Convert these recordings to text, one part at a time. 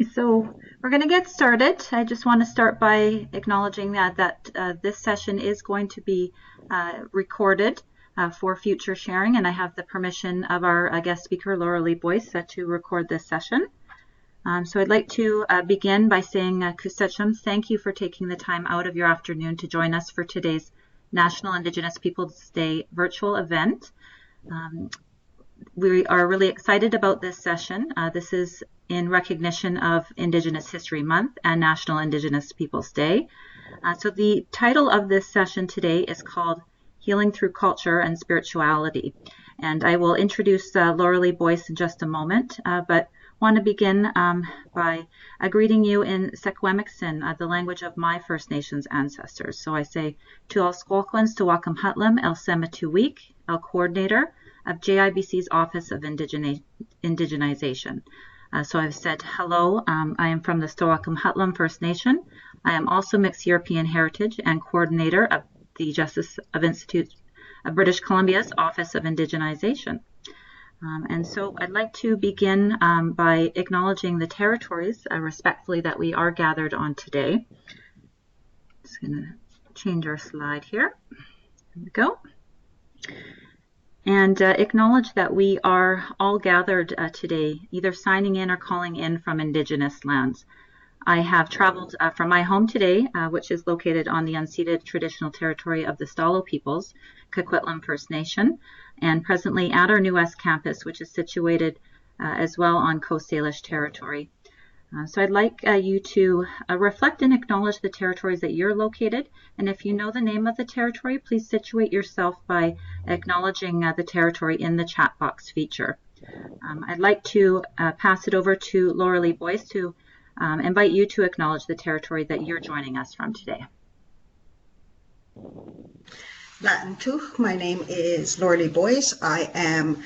So we're going to get started. I just want to start by acknowledging that this session is going to be recorded for future sharing, and I have the permission of our guest speaker, Lorelei Boyce, to record this session. So I'd like to begin by saying, Kusecham, thank you for taking the time out of your afternoon to join us for today's National Indigenous Peoples Day virtual event. We are really excited about this session. This is in recognition of Indigenous History Month and National Indigenous Peoples Day. So the title of this session today is called Healing Through Culture and Spirituality. And I will introduce Lorelei Boyce in just a moment, but want to begin by greeting you in Secwepemc, the language of my First Nations ancestors. So I say to all Squalquins, to welcome Hutlam, El Semituwik, El Coordinator of JIBC's Office of Indigenization. So I've said hello. I am from the Stowakam Hutlam First Nation. I am also mixed European heritage and coordinator of the Justice of Institute of British Columbia's Office of Indigenization. And so I'd like to begin by acknowledging the territories respectfully that we are gathered on today. Just going to change our slide here. There we go. And acknowledge that we are all gathered today, either signing in or calling in from Indigenous lands. I have traveled from my home today, which is located on the unceded traditional territory of the Stalo peoples, Coquitlam First Nation, and presently at our New West campus, which is situated as well on Coast Salish territory. So I'd like you to reflect and acknowledge the territories that you're located. And if you know the name of the territory, please situate yourself by acknowledging the territory in the chat box feature. I'd like to pass it over to Lorelei Boyce to invite you to acknowledge the territory that you're joining us from today. Latin too. My name is Lorelei Boyce. I am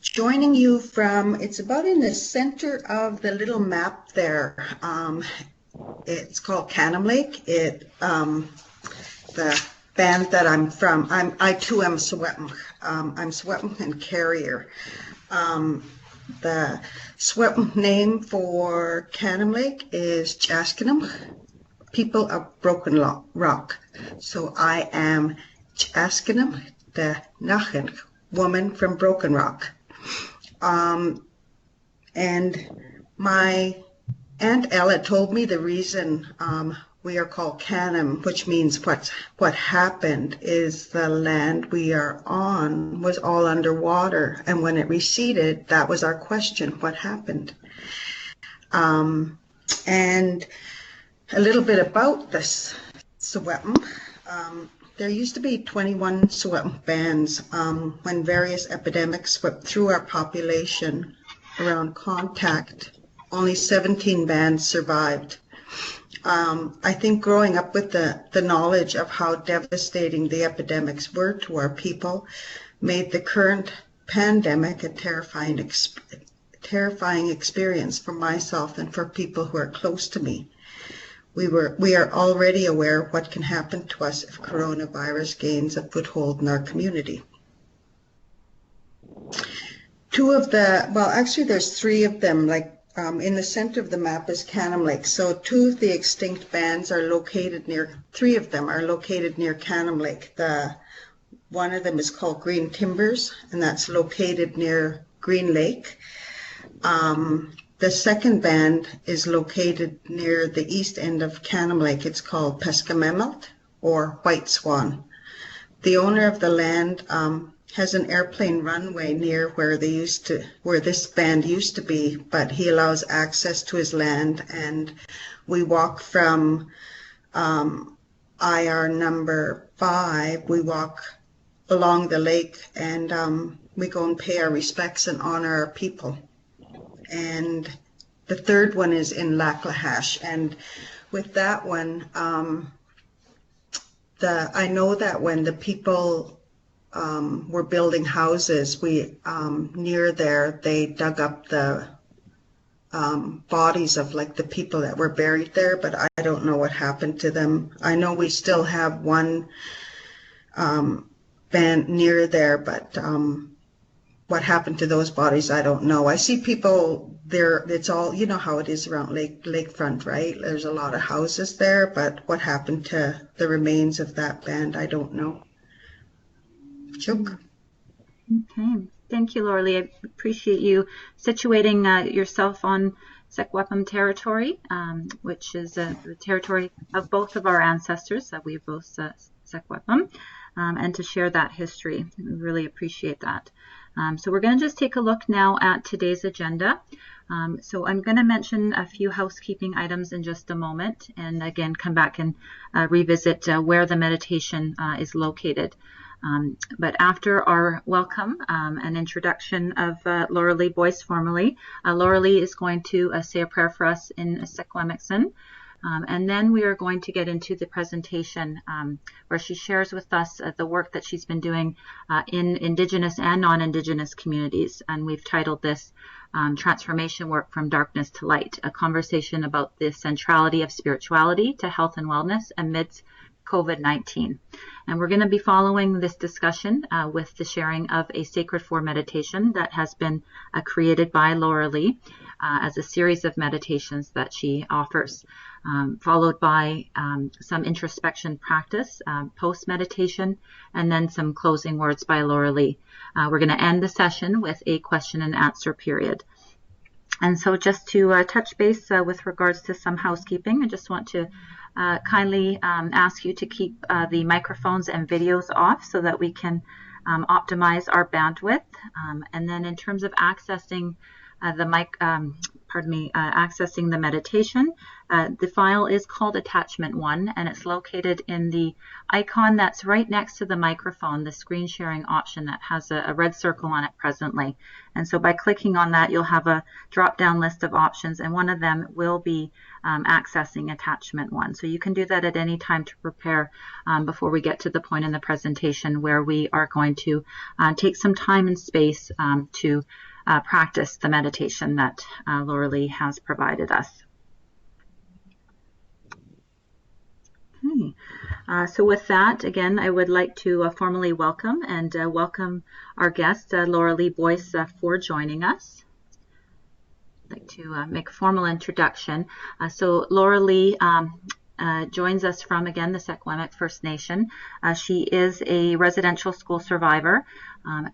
joining you from, it's about in the center of the little map there. It's called Canham Lake. The band that I'm from, I too am Secwepemc. I'm Secwepemc and Carrier. The Secwepemc name for Canham Lake is Jaskinam, people of Broken Rock. So I am Jaskinam, the Nachin, woman from Broken Rock. And my Aunt Ella told me the reason we are called Canham, which means what happened is the land we are on was all underwater, and when it receded, that was our question, what happened? And a little bit about this Secwepemc. There used to be 21 Secwepemc bands when various epidemics swept through our population around contact. Only 17 bands survived. I think growing up with the knowledge of how devastating the epidemics were to our people made the current pandemic a terrifying experience for myself and for people who are close to me. We are already aware of what can happen to us if coronavirus gains a foothold in our community. Actually there's three of them, in the center of the map is Canham Lake. So two of the extinct bands are located three of them are located near Canham Lake. One of them is called Green Timbers, and that's located near Green Lake. The second band is located near the east end of Canham Lake. It's called Secwepemc, or White Swan. The owner of the land has an airplane runway near where this band used to be, but he allows access to his land, and we walk from IR number 5. We walk along the lake, and we go and pay our respects and honor our people. And the third one is in Lacklahash, and with that one, I know that when the people were building houses, near there, they dug up the bodies of the people that were buried there, but I don't know what happened to them. I know we still have one band near there, but what happened to those bodies, I don't know. I see people there. It's all, you know how it is around lakefront, right? There's a lot of houses there, but what happened to the remains of that band, I don't know. Chook. Okay. Thank you, Lorelei. I appreciate you situating yourself on Secwepemc territory, which is the territory of both of our ancestors. We are both Secwepemc, and to share that history. We really appreciate that. So we're going to just take a look now at today's agenda. So I'm going to mention a few housekeeping items in just a moment, and again come back and revisit where the meditation is located. But after our welcome and introduction of Lorelei Boyce formally, Lorelei is going to say a prayer for us in Secwepemc. And then we are going to get into the presentation where she shares with us the work that she's been doing in Indigenous and non-Indigenous communities. And we've titled this Transformation Work from Darkness to Light, a conversation about the centrality of spirituality to health and wellness amidst COVID-19. And we're going to be following this discussion with the sharing of a Sacred 4 meditation that has been created by Lorelei as a series of meditations that she offers, followed by some introspection practice, post-meditation, and then some closing words by Lorelei. We're going to end the session with a question and answer period. And so just to touch base with regards to some housekeeping, I just want to kindly ask you to keep the microphones and videos off so that we can optimize our bandwidth. And then in terms of accessing accessing the meditation, the file is called Attachment 1, and it's located in the icon that's right next to the microphone, the screen sharing option that has a red circle on it presently. And so by clicking on that, you'll have a drop-down list of options, and one of them will be accessing Attachment 1. So you can do that at any time to prepare before we get to the point in the presentation where we are going to take some time and space to practice the meditation that Lorelei has provided us. Okay. So with that, again, I would like to formally welcome our guest, Lorelei Boyce, for joining us. I'd like to make a formal introduction. So Lorelei joins us from, again, the Secwepemc First Nation. She is a residential school survivor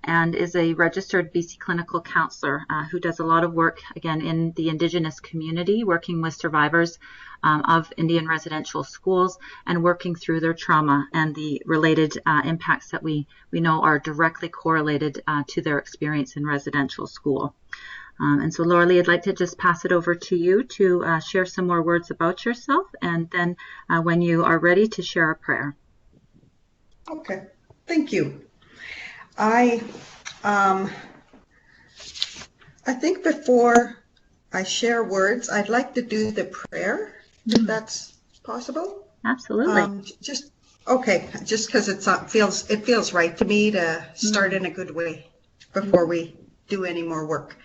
and is a registered BC clinical counselor who does a lot of work, again, in the Indigenous community, working with survivors of Indian residential schools and working through their trauma and the related impacts that we know are directly correlated to their experience in residential school. And so, Lorelei, I'd like to just pass it over to you to share some more words about yourself, and then when you are ready, to share a prayer. Okay, thank you. I think before I share words, I'd like to do the prayer, if that's possible. Absolutely. Just because it feels right to me to start in a good way before we do any more work.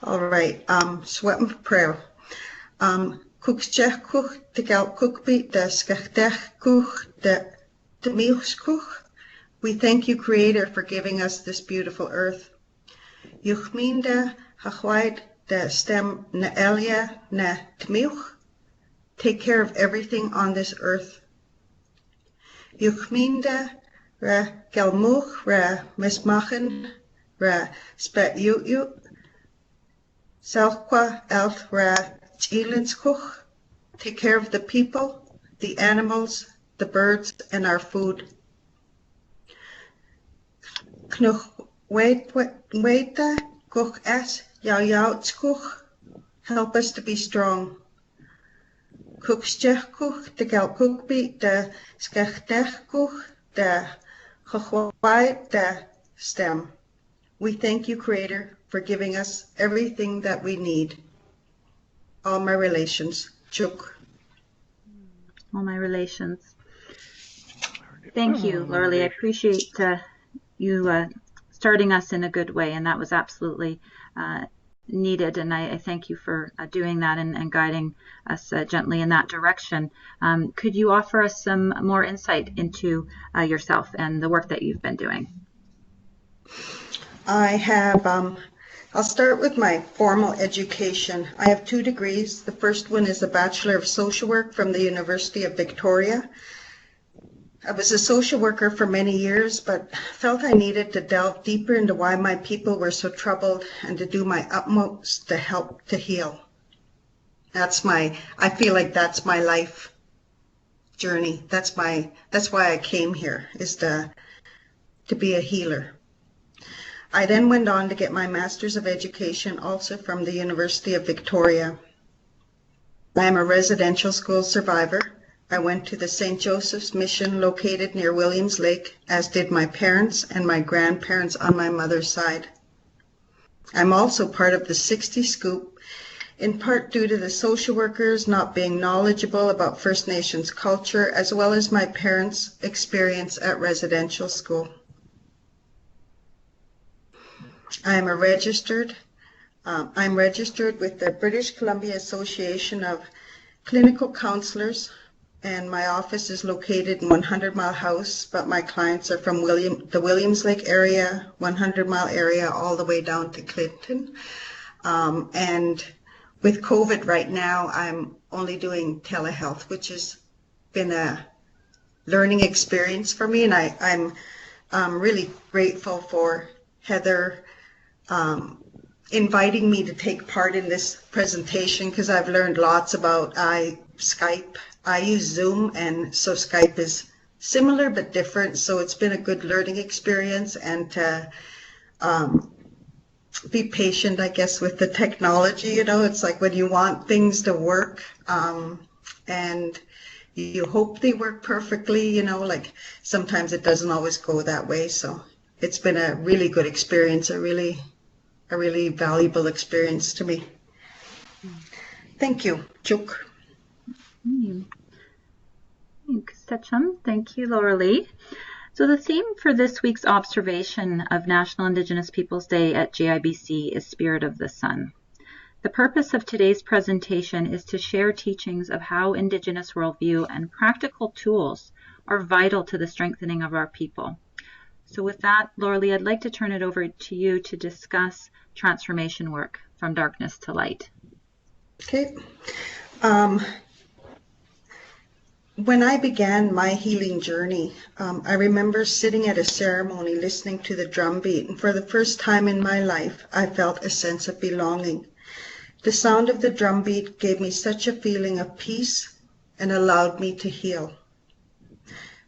All right, Secwepemc prayer. Kuchchech kuch te gal kuchbi de skachtech kuch de mius kuch. We thank you, Creator, for giving us this beautiful earth. Yuchminda hachwaid de stem na elia na tmiuch. Take care of everything on this earth. Yuchminda ra galmuch ra mismachen ra spet yu. Selkwa elf ra chilinskuk. Take care of the people, the animals, the birds, and our food. Knuch weta kuch es yautskuk. Help us to be strong. Kuchstech kuch de gal kukbi de skechtech kuch de chachwai de stem. We thank you, Creator, for giving us everything that we need. All my relations. Chuk. All my relations. Thank you, Lorelei. I appreciate you starting us in a good way, and that was absolutely needed, and I thank you for doing that and guiding us gently in that direction. Could you offer us some more insight into yourself and the work that you've been doing? I have, I'll start with my formal education. I have 2 degrees. The first one is a Bachelor of Social Work from the University of Victoria. I was a social worker for many years, but felt I needed to delve deeper into why my people were so troubled and to do my utmost to help to heal. I feel like that's my life journey. That's why I came here, is to be a healer. I then went on to get my Master's of Education, also from the University of Victoria. I am a residential school survivor. I went to the St. Joseph's Mission located near Williams Lake, as did my parents and my grandparents on my mother's side. I'm also part of the 60 Scoop, in part due to the social workers not being knowledgeable about First Nations culture, as well as my parents' experience at residential school. I'm registered with the British Columbia Association of Clinical Counselors, and my office is located in 100 Mile House, but my clients are from the Williams Lake area, 100 Mile area, all the way down to Clinton. And with COVID right now, I'm only doing telehealth, which has been a learning experience for me, and I'm really grateful for Heather inviting me to take part in this presentation, because I've learned lots about Skype. I use Zoom, and so Skype is similar but different, so it's been a good learning experience, and to be patient, I guess, with the technology. It's like when you want things to work and you hope they work perfectly, like sometimes it doesn't always go that way. So it's been a really good experience, a really valuable experience to me. Thank you. Chuk. Thanks, Techum. Thank you, Lorelei. So the theme for this week's observation of National Indigenous Peoples Day at JIBC is Spirit of the Sun. The purpose of today's presentation is to share teachings of how Indigenous worldview and practical tools are vital to the strengthening of our people. So with that, Lorelei, I'd like to turn it over to you to discuss transformation work from darkness to light. Okay. When I began my healing journey, I remember sitting at a ceremony listening to the drum beat, and for the first time in my life, I felt a sense of belonging. The sound of the drum beat gave me such a feeling of peace and allowed me to heal.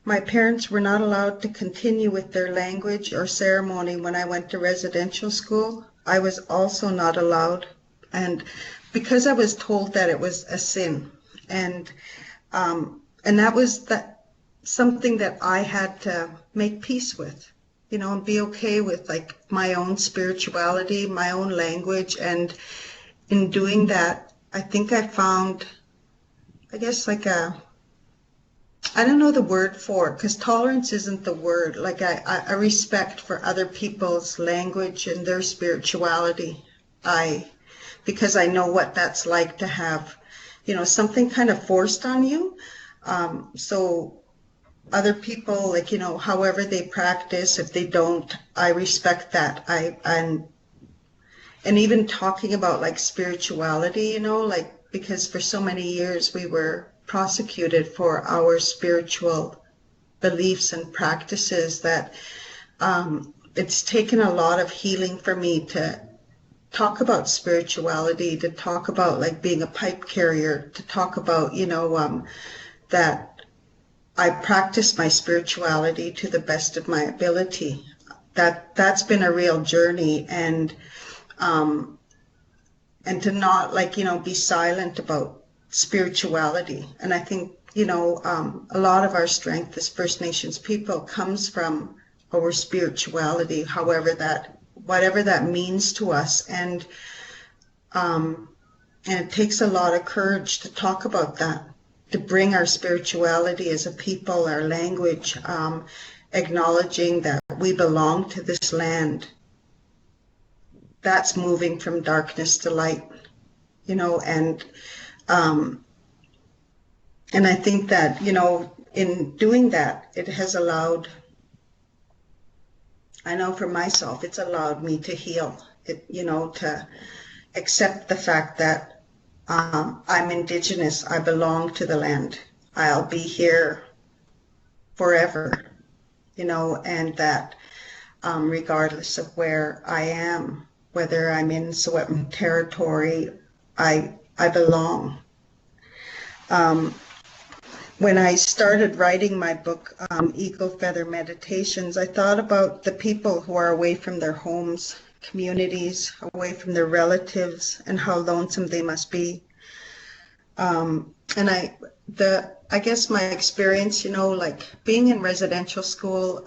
My parents were not allowed to continue with their language or ceremony when I went to residential school. I was also not allowed, and because I was told that it was a sin, and that was something that I had to make peace with, and be okay with, like, my own spirituality, my own language. And in doing that, I think I found, I guess, like I don't know the word for it, because tolerance isn't the word, like a respect for other people's language and their spirituality. Because I know what that's like to have, something kind of forced on you. So other people, like, however they practice, if they don't, I respect that. And even talking about, like, spirituality, like, because for so many years we were prosecuted for our spiritual beliefs and practices, that it's taken a lot of healing for me to talk about spirituality, to talk about, like, being a pipe carrier, to talk about, that I practice my spirituality to the best of my ability. That's been a real journey, and to not, like, be silent about spirituality. And I think, a lot of our strength as First Nations people comes from our spirituality, whatever that means to us. And it takes a lot of courage to talk about that, to bring our spirituality as a people, our language, acknowledging that we belong to this land. That's moving from darkness to light, and I think that, in doing that, it has allowed I know for myself, it's allowed me to heal, to accept the fact that I'm Indigenous. I belong to the land. I'll be here forever, and that regardless of where I am, whether I'm in Secwepemc territory, I belong. When I started writing my book, Eagle Feather Meditations, I thought about the people who are away from their homes, communities, away from their relatives, and how lonesome they must be. And I guess my experience, like being in residential school,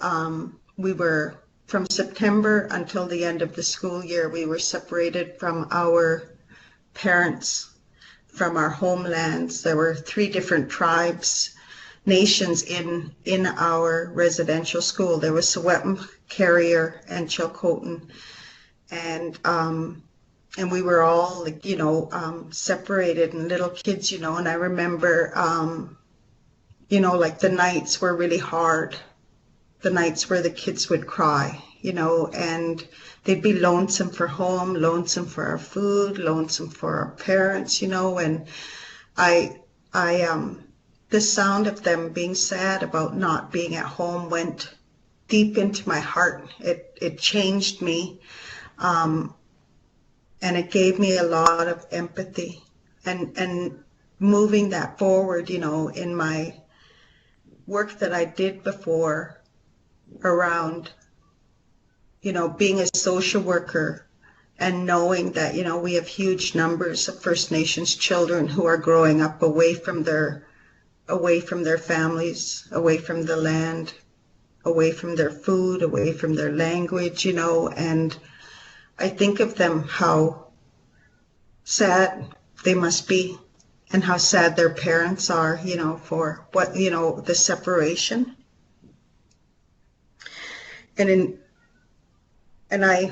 we were from September until the end of the school year, we were separated from our parents, from our homelands. There were 3 different tribes, nations in our residential school. There was Secwepemc, Carrier, and Chilcotin, and we were all separated and little kids, and I remember like the nights were really hard, the nights where the kids would cry, and they'd be lonesome for home, lonesome for our food, lonesome for our parents, and the sound of them being sad about not being at home went deep into my heart. It changed me, and it gave me a lot of empathy, and moving that forward, in my work that I did before around, being a social worker and knowing that, we have huge numbers of First Nations children who are growing up away from their families, away from the land, away from their food, away from their language, and I think of them, how sad they must be and how sad their parents are, for what, the separation. And I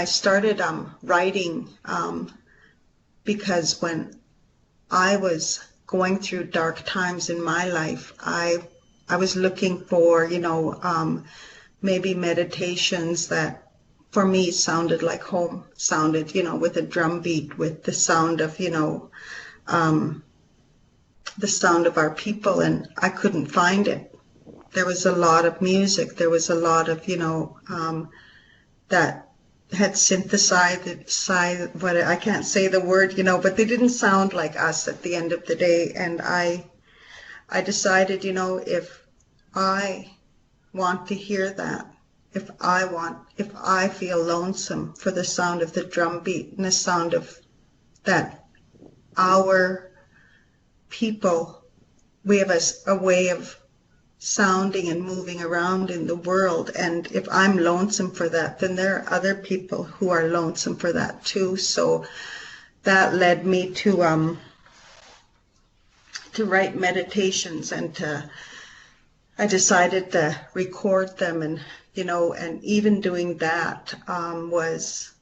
started writing because when I was going through dark times in my life, I was looking for, maybe meditations that for me sounded like home, sounded, with a drum beat, with the sound of, the sound of our people, and I couldn't find it. There was a lot of music, there was a lot of, that had synthesized, what I can't say the word, but they didn't sound like us at the end of the day. And I decided, if I want to hear that, if I feel lonesome for the sound of the drum beat and the sound of that, our people, we have a way of sounding and moving around in the world, and if I'm lonesome for that, then there are other people who are lonesome for that too. So that led me to write meditations, and I decided to record them, and and even doing that was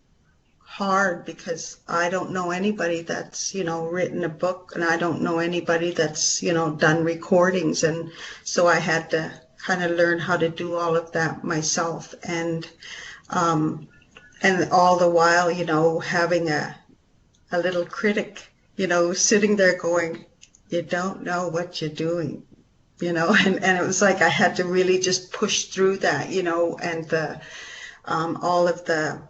hard because I don't know anybody that's written a book, and I don't know anybody that's done recordings, and so I had to kind of learn how to do all of that myself, and all the while having a little critic sitting there going, you don't know what you're doing, and it was like I had to really just push through that, and the all of the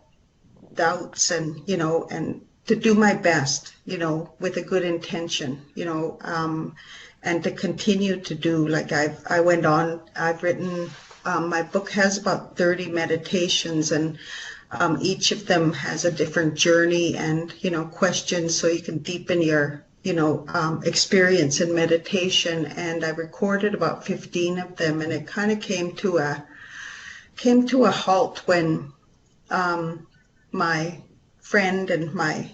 doubts, and and to do my best, with a good intention, and to continue to do, like I've written, my book has about 30 meditations, and each of them has a different journey and questions, so you can deepen your experience in meditation. And I recorded about 15 of them, and it kind of came to a halt when my friend and my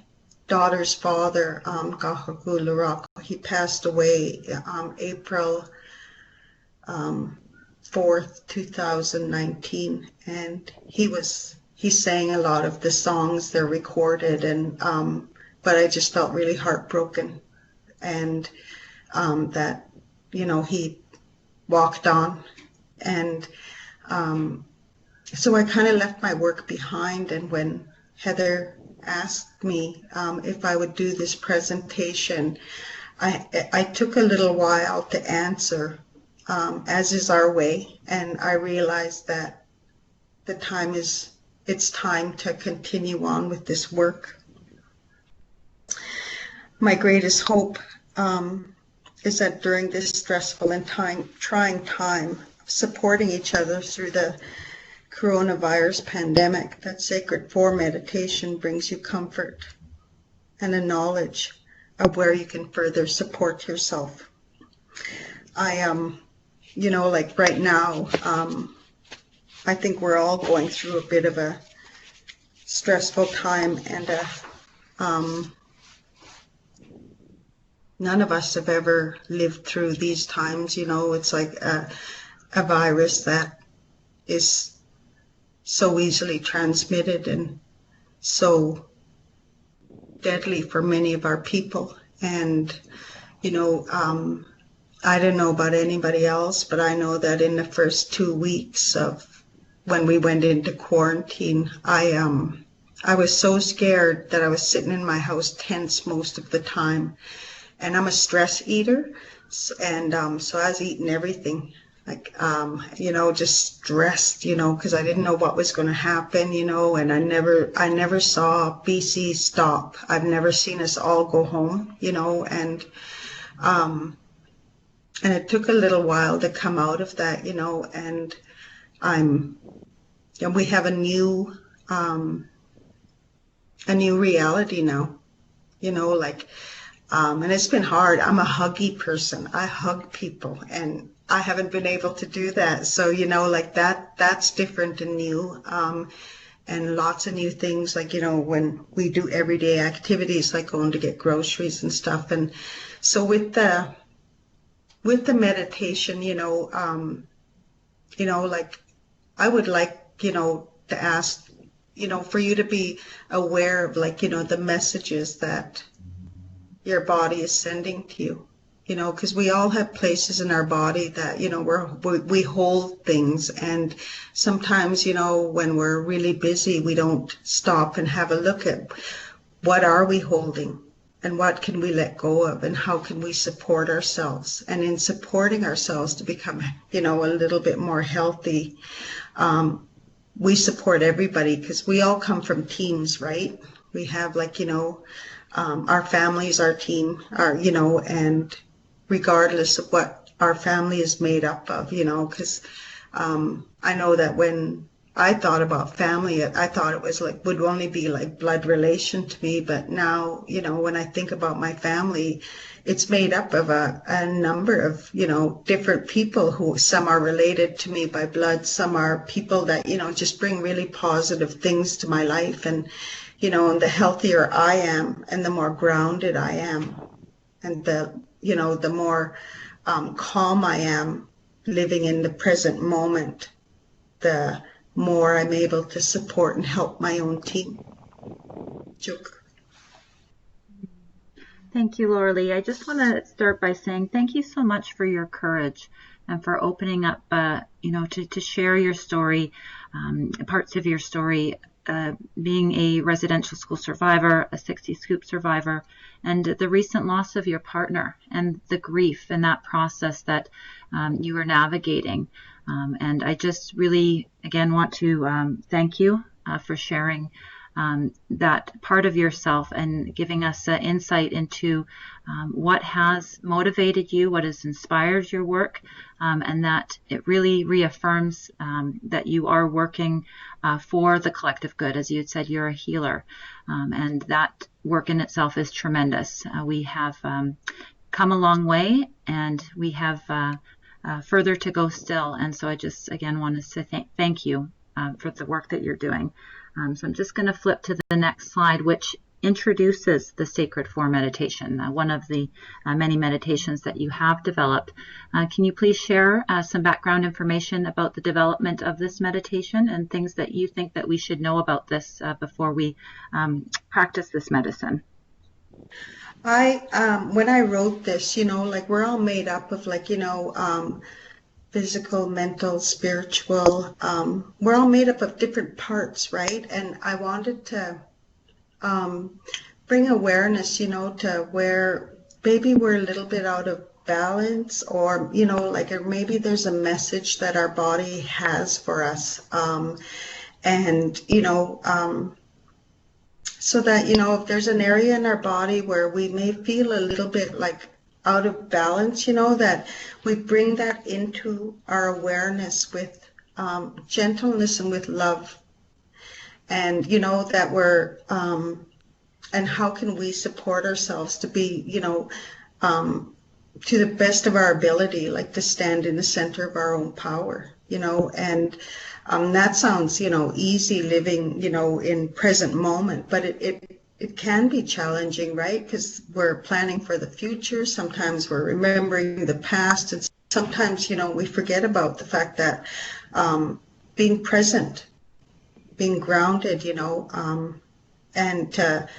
daughter's father, he passed away April 4th, 2019, and he sang a lot of the songs. They're recorded, and but I just felt really heartbroken, and that he walked on, and so I kind of left my work behind. And when Heather asked me if I would do this presentation, I took a little while to answer, as is our way. And I realized that it's time to continue on with this work. My greatest hope is that during this stressful and trying time, supporting each other through the coronavirus pandemic, that Sacred 4 meditation brings you comfort and a knowledge of where you can further support yourself. I like right now, I think we're all going through a bit of a stressful time, and none of us have ever lived through these times. It's like a virus that is so easily transmitted and so deadly for many of our people. And, I don't know about anybody else, but I know that in the first 2 weeks of when we went into quarantine, I was so scared that I was sitting in my house tense most of the time. And I'm a stress eater, and so I was eating everything, like, just stressed, because I didn't know what was going to happen, and I never saw BC stop. I've never seen us all go home, and it took a little while to come out of that, and we have a new reality now, and it's been hard. I'm a huggy person. I hug people, and I haven't been able to do that. So, that's different and new, and lots of new things, like, when we do everyday activities, like going to get groceries and stuff. And so with the meditation, I would like, to ask, for you to be aware of, the messages that your body is sending to you, because we all have places in our body that, we hold things. And sometimes, when we're really busy, we don't stop and have a look at what are we holding and what can we let go of, and how can we support ourselves. And in supporting ourselves to become, a little bit more healthy, we support everybody, because we all come from teams, right? We have, our families, our team, and regardless of what our family is made up of, because I know that when I thought about family, I thought it was would only be like blood relation to me. But now, when I think about my family, it's made up of a number of, different people who, some are related to me by blood, some are people that, just bring really positive things to my life. And, and the healthier I am, and the more grounded I am, and the more calm I am living in the present moment, the more I'm able to support and help my own team. Joke. Thank you, Lorelei. I just want to start by saying thank you so much for your courage and for opening up, to share your story, parts of your story, being a residential school survivor, a 60 scoop survivor, and the recent loss of your partner, and the grief and that process that you are navigating. And I just really, again, want to thank you for sharing that part of yourself and giving us insight into what has motivated you, what has inspired your work, and that it really reaffirms that you are working for the collective good. As you had said, you're a healer, and that work in itself is tremendous. We have come a long way, and we have further to go still. And so I just, again, want to say thank you for the work that you're doing. So I'm just going to flip to the next slide, which introduces the Sacred 4 meditation, one of the many meditations that you have developed. Can you please share some background information about the development of this meditation and things that you think that we should know about this before we practice this medicine? When I wrote this, we're all made up of physical, mental, spiritual. We're all made up of different parts, right? And I wanted to bring awareness, to where maybe we're a little bit out of balance, or, or maybe there's a message that our body has for us. And, so that, if there's an area in our body where we may feel a little bit like out of balance, that we bring that into our awareness with gentleness and with love. And, that we're, and how can we support ourselves to be, to the best of our ability, like to stand in the center of our own power, and that sounds, easy living, in present moment, but it can be challenging, right? Because we're planning for the future. Sometimes we're remembering the past, and sometimes, we forget about the fact that being present, being grounded, and to,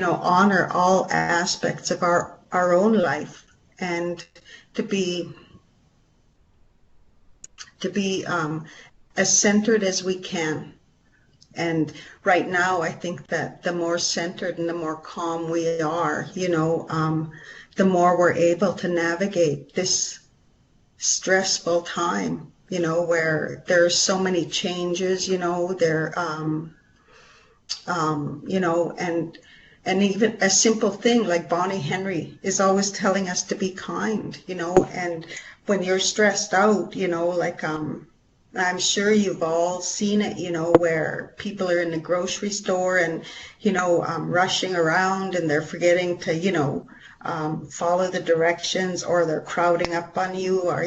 honor all aspects of our own life, and to be as centered as we can. And right now, I think that the more centered and the more calm we are, the more we're able to navigate this stressful time, where there's so many changes, and even a simple thing like Bonnie Henry is always telling us to be kind, and when you're stressed out, I'm sure you've all seen it, where people are in the grocery store and, rushing around, and they're forgetting to, follow the directions, or they're crowding up on you, or,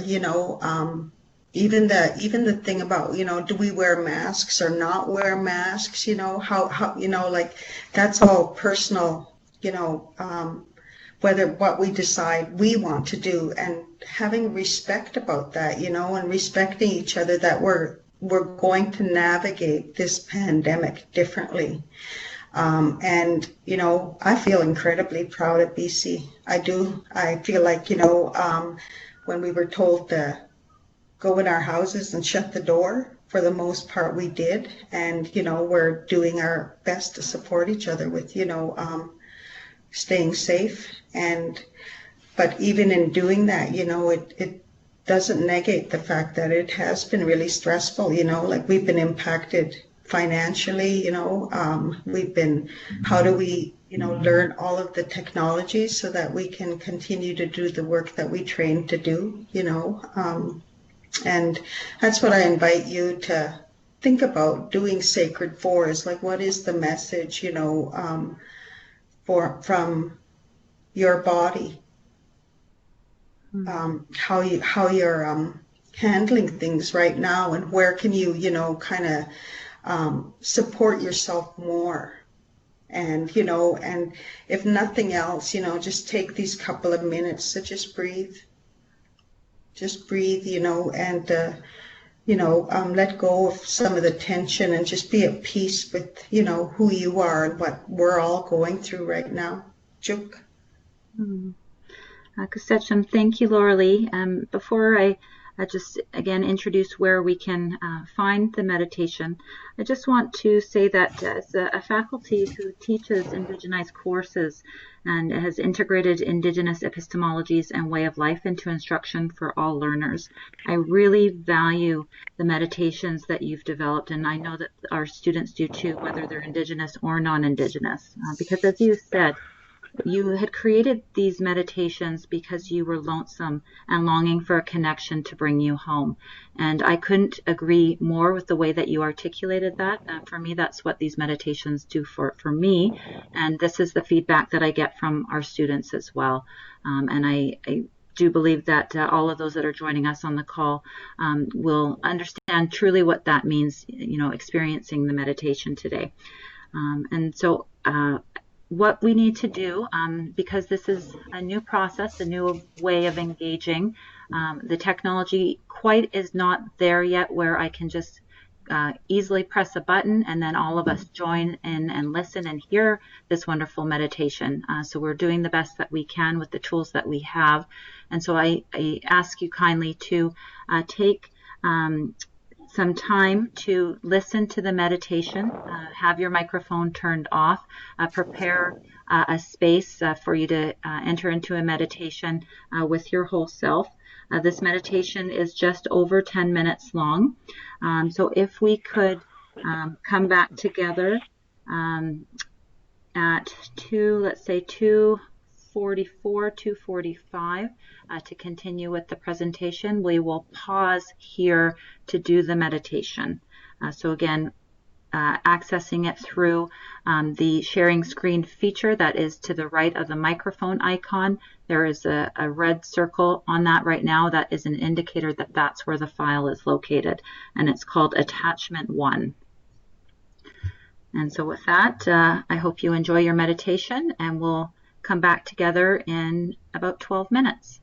even the thing about, do we wear masks or not wear masks, how that's all personal, whether what we decide we want to do, and having respect about that, and respecting each other, that we're going to navigate this pandemic differently. And, I feel incredibly proud of BC. I do. I feel like, when we were told to go in our houses and shut the door, for the most part we did. And, we're doing our best to support each other with, staying safe. But even in doing that, it doesn't negate the fact that it has been really stressful, like we've been impacted financially, we've been, how do we, learn all of the technologies so that we can continue to do the work that we trained to do, and that's what I invite you to think about doing Sacred For, is like, what is the message, from your body, how you're handling things right now, and where can you, kind of support yourself more. And, and if nothing else, just take these couple of minutes to just breathe, and, let go of some of the tension, and just be at peace with, who you are and what we're all going through right now. Juk. Kusecham, thank you, Lorelei. Before I just again introduce where we can find the meditation, I just want to say that as a faculty who teaches Indigenized courses and has integrated Indigenous epistemologies and way of life into instruction for all learners, I really value the meditations that you've developed, and I know that our students do too, whether they're Indigenous or non-Indigenous, because as you said, you had created these meditations because you were lonesome and longing for a connection to bring you home. And I couldn't agree more with the way that you articulated that. For me, that's what these meditations do for me. And this is the feedback that I get from our students as well. And I do believe that all of those that are joining us on the call will understand truly what that means, experiencing the meditation today. And so what we need to do, because this is a new process, a new way of engaging, the technology quite is not there yet where I can just easily press a button, and then all of us join in and listen and hear this wonderful meditation. So we're doing the best that we can with the tools that we have. And so I ask you kindly to take some time to listen to the meditation, have your microphone turned off, prepare a space for you to enter into a meditation with your whole self. This meditation is just over 10 minutes long. So if we could come back together at let's say 2:44, 2:45 to continue with the presentation, we will pause here to do the meditation. So again, accessing it through the sharing screen feature that is to the right of the microphone icon. There is a red circle on that right now. That is an indicator that that's where the file is located, and it's called Attachment 1. And so with that, I hope you enjoy your meditation, and we'll come back together in about 12 minutes.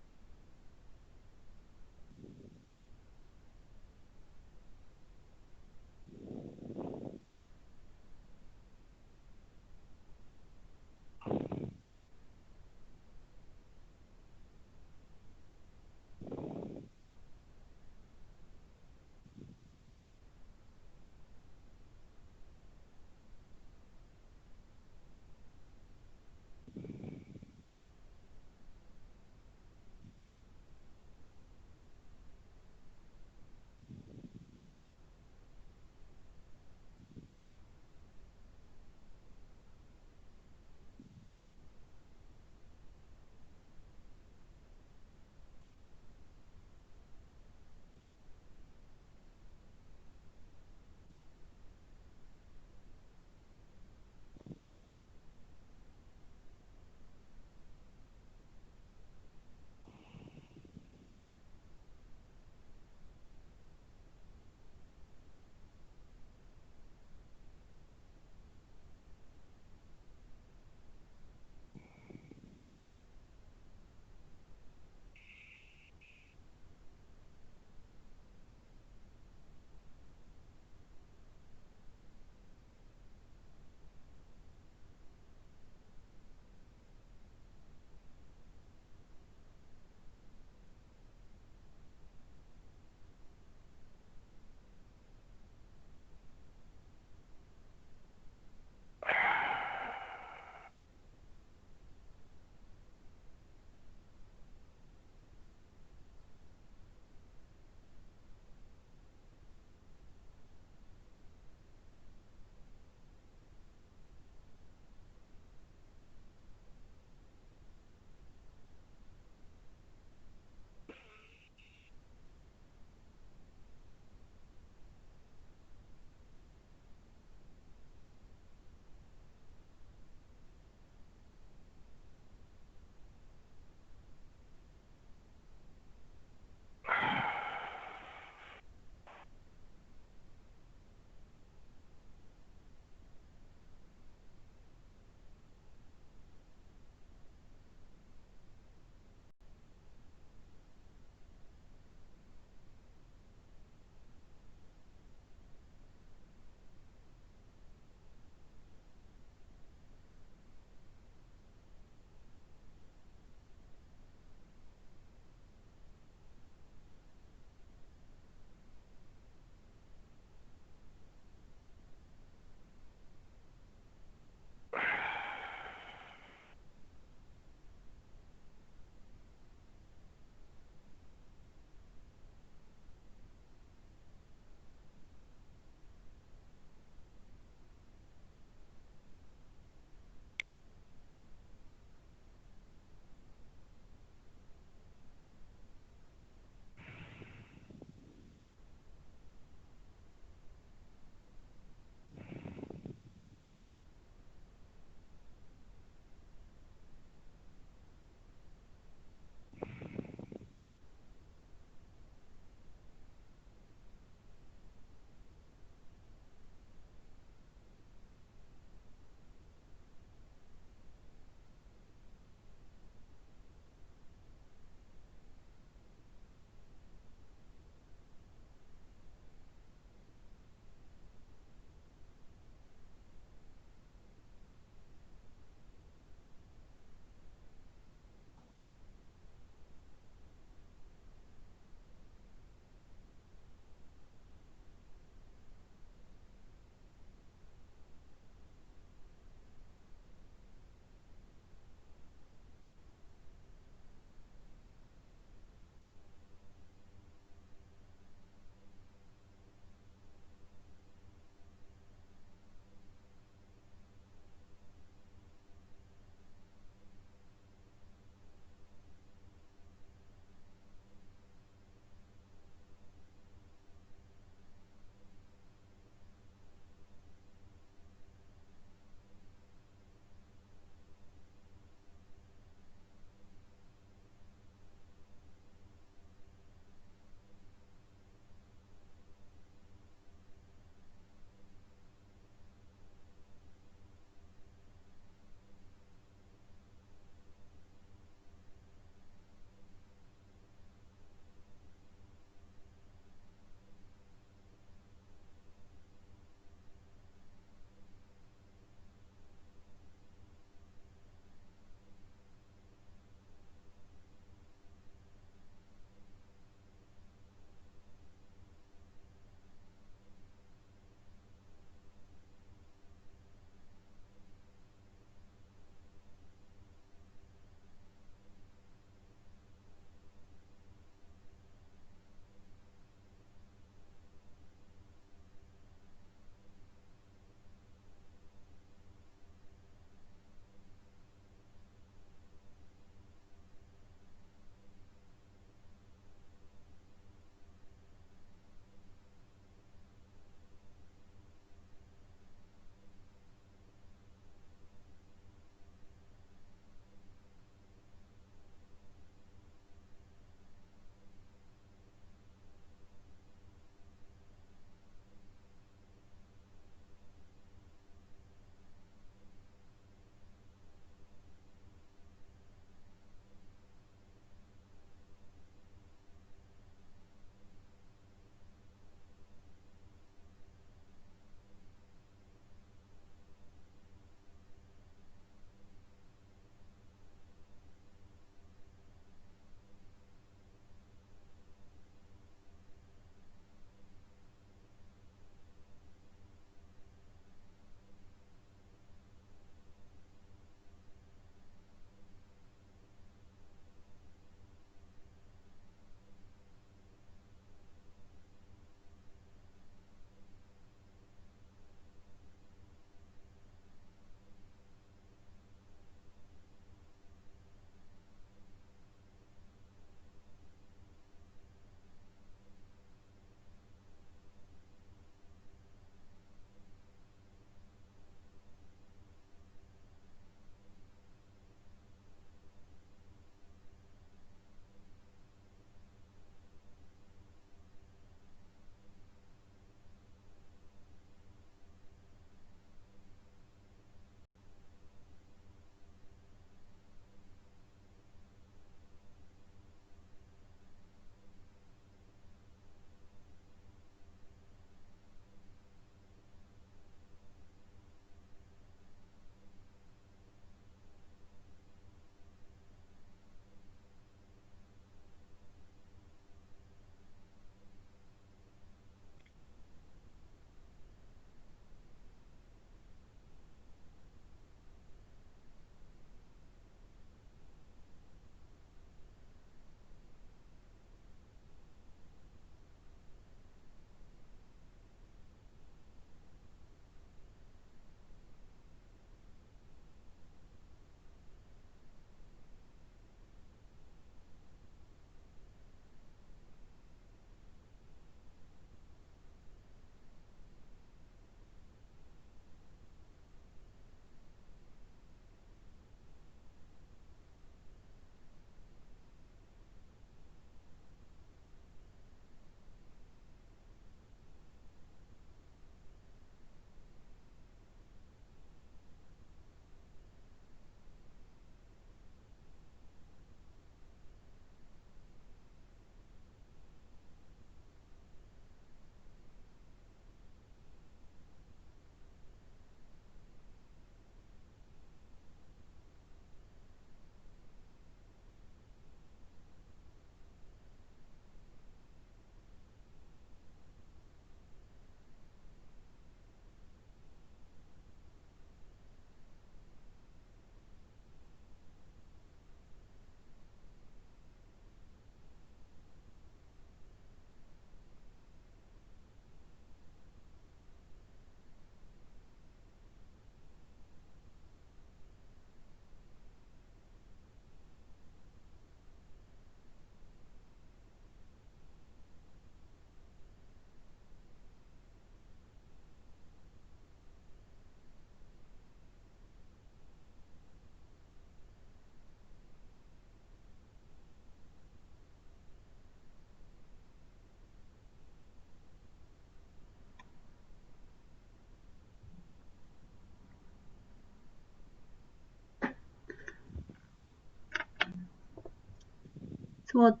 So we'll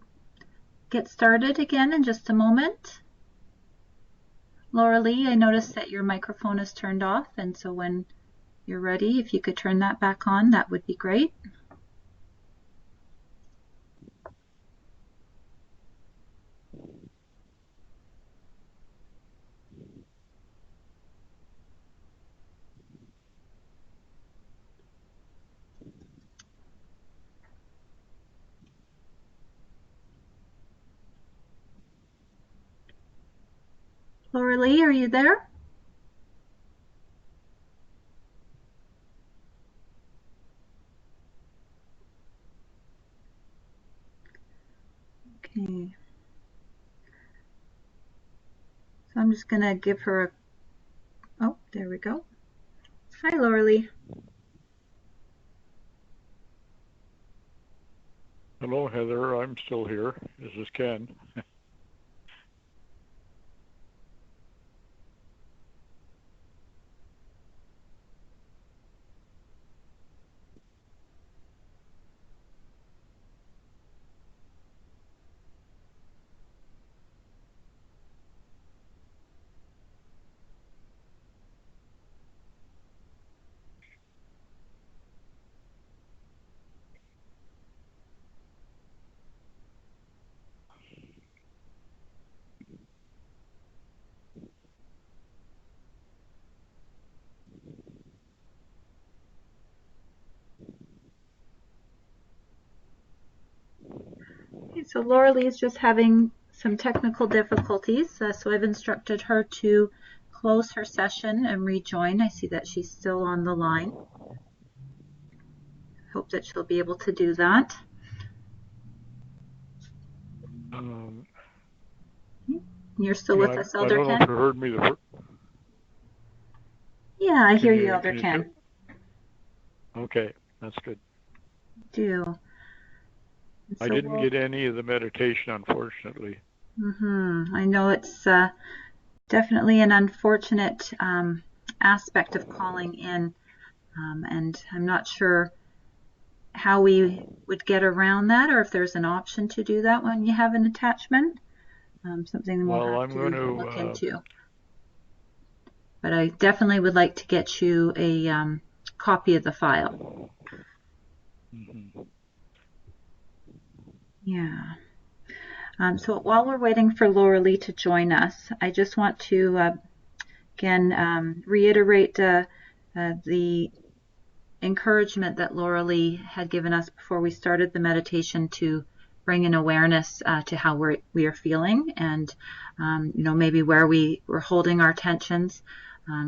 get started again in just a moment. Lorelei, I noticed that your microphone is turned off, and so when you're ready, if you could turn that back on, that would be great. Lorelei, are you there? Okay. So I'm just going to give her a... Oh, there we go. Hi, Lorelei. Hello, Heather. I'm still here. This is Ken. Okay, so Lorelei is just having some technical difficulties, so I've instructed her to close her session and rejoin. I see that she's still on the line. Hope that she'll be able to do that. You're still with us, Elder Ken? I don't know if you heard me. Yeah, I hear you, Elder Ken. Okay, that's good. Do. So I didn't get any of the meditation, unfortunately. I know it's definitely an unfortunate aspect of calling in, and I'm not sure how we would get around that, or if there's an option to do that when you have an attachment. Something we'll have to look into. But I definitely would like to get you a copy of the file. Yeah. So while we're waiting for Lorelei to join us, I just want to again reiterate the encouragement that Lorelei had given us before we started the meditation to bring an awareness to how we are feeling, and maybe where we were holding our tensions.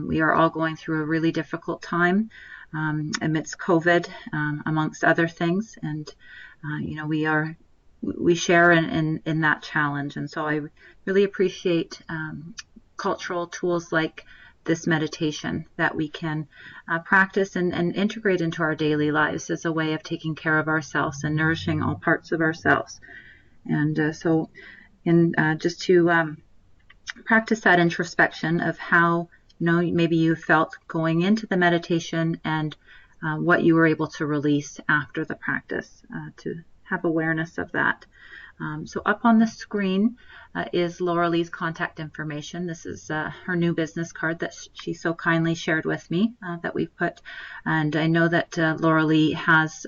We are all going through a really difficult time amidst COVID, amongst other things, and we share in that challenge. And so I really appreciate cultural tools like this meditation that we can practice and integrate into our daily lives as a way of taking care of ourselves and nourishing all parts of ourselves. And so just to practice that introspection of how maybe you felt going into the meditation and what you were able to release after the practice, to have awareness of that. So up on the screen is Lorelei's contact information. This is her new business card that she so kindly shared with me that we've put. And I know that Lorelei has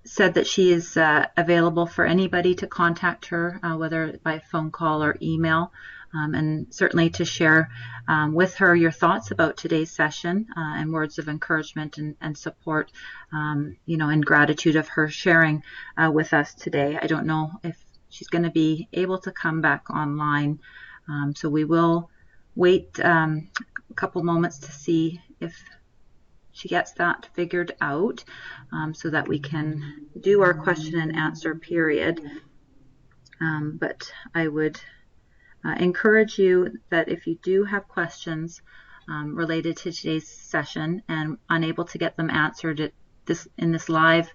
said that she is available for anybody to contact her, whether by phone call or email. And certainly to share with her your thoughts about today's session and words of encouragement and support, in gratitude of her sharing with us today. I don't know if she's going to be able to come back online, so we will wait a couple moments to see if she gets that figured out, so that we can do our question and answer period. But I would encourage you that if you do have questions related to today's session and unable to get them answered in this live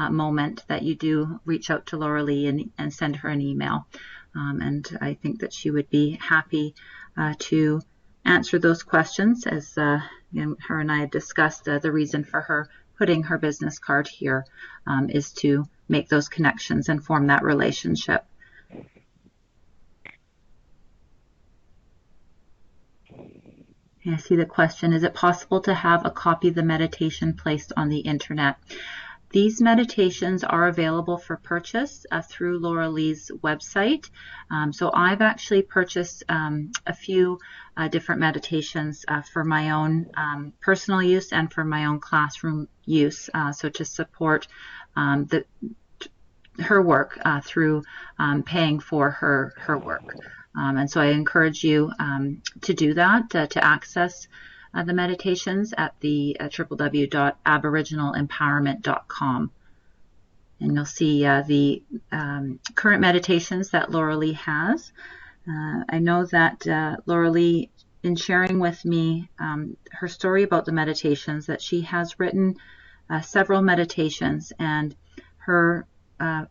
moment, that you do reach out to Lorelei and send her an email. And I think that she would be happy to answer those questions, as her and I had discussed. The reason for her putting her business card here is to make those connections and form that relationship. And I see the question, is it possible to have a copy of the meditation placed on the internet? These meditations are available for purchase through Lorelei's website. So I've actually purchased a few different meditations for my own personal use and for my own classroom use, so to support her work through paying for her work. And so I encourage you to do that, to access the meditations at the www.aboriginalempowerment.com. And you'll see the current meditations that Lorelei has. I know that Lorelei, in sharing with me her story about the meditations, that she has written several meditations, and her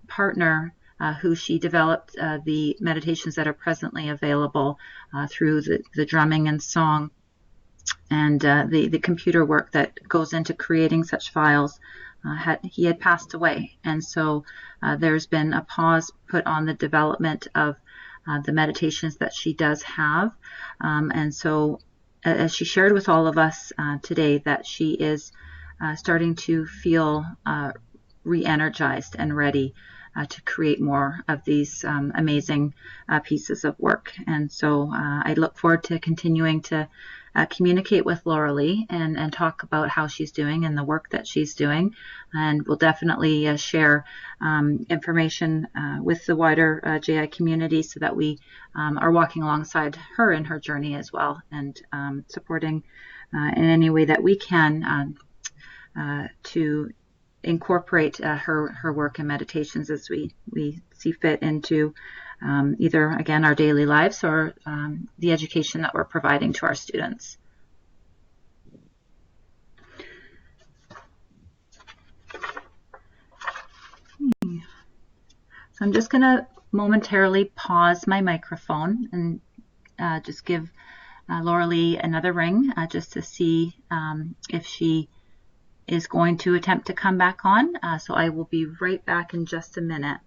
partner, who she developed the meditations that are presently available through the drumming and song and the computer work that goes into creating such files, he had passed away. And so there's been a pause put on the development of the meditations that she does have. And so as she shared with all of us today, that she is starting to feel re-energized and ready to create more of these amazing pieces of work. And so I look forward to continuing to communicate with Lorelei and talk about how she's doing and the work that she's doing. And we'll definitely share information with the wider JI community so that we are walking alongside her in her journey as well, and supporting in any way that we can to incorporate her work and meditations as we see fit into either, again, our daily lives or the education that we're providing to our students. So I'm just going to momentarily pause my microphone and just give Lorelei another ring just to see if she is going to attempt to come back on. So I will be right back in just a minute.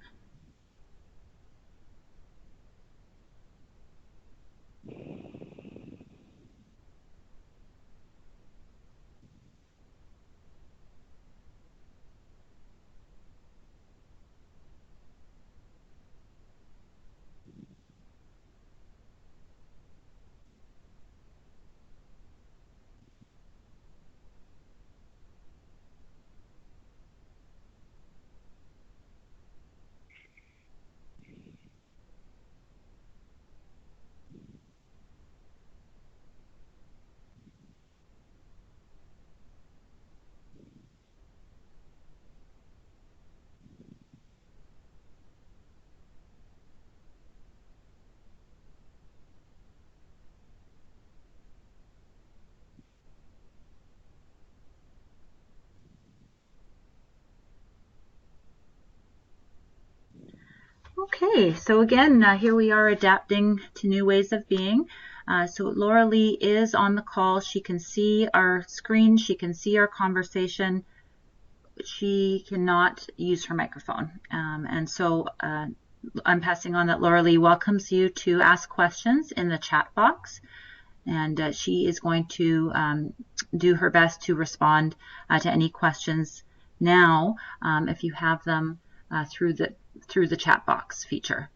Okay, so again, here we are adapting to new ways of being. So Lorelei is on the call. She can see our screen. She can see our conversation. She cannot use her microphone. And so I'm passing on that Lorelei welcomes you to ask questions in the chat box. And she is going to do her best to respond to any questions now, if you have them through the chat box feature.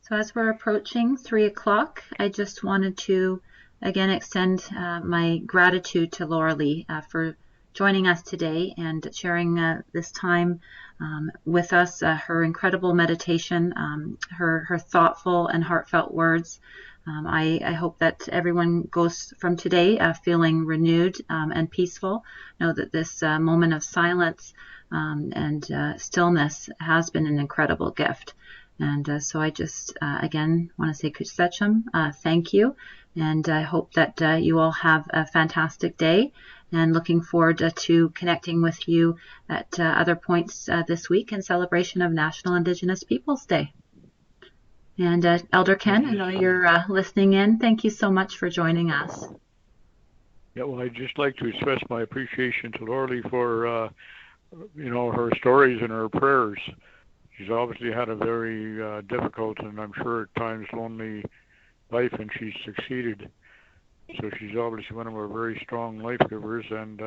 So as we're approaching 3 o'clock, I just wanted to again extend my gratitude to Lorelei for joining us today and sharing this time with us, her incredible meditation, her thoughtful and heartfelt words. I hope that everyone goes from today feeling renewed and peaceful. Know that this moment of silence and stillness has been an incredible gift. And so I just, again, want to say Kusecham, thank you. And I hope that you all have a fantastic day, and looking forward to connecting with you at other points this week in celebration of National Indigenous Peoples Day. And Elder Ken, I know you're listening in. Thank you so much for joining us. Yeah, well, I'd just like to express my appreciation to Lorelei for, her stories and her prayers. She's obviously had a very difficult and I'm sure at times lonely life, and she's succeeded. So she's obviously one of our very strong life givers, and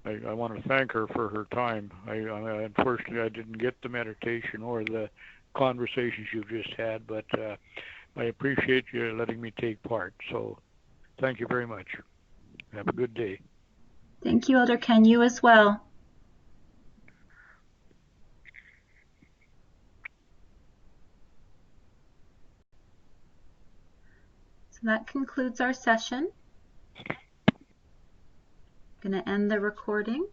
I want to thank her for her time. Unfortunately, I didn't get the meditation or the conversations you've just had, but I appreciate you letting me take part. So thank you very much. Have a good day. Thank you, Elder Ken. You as well. So that concludes our session. I'm going to end the recording.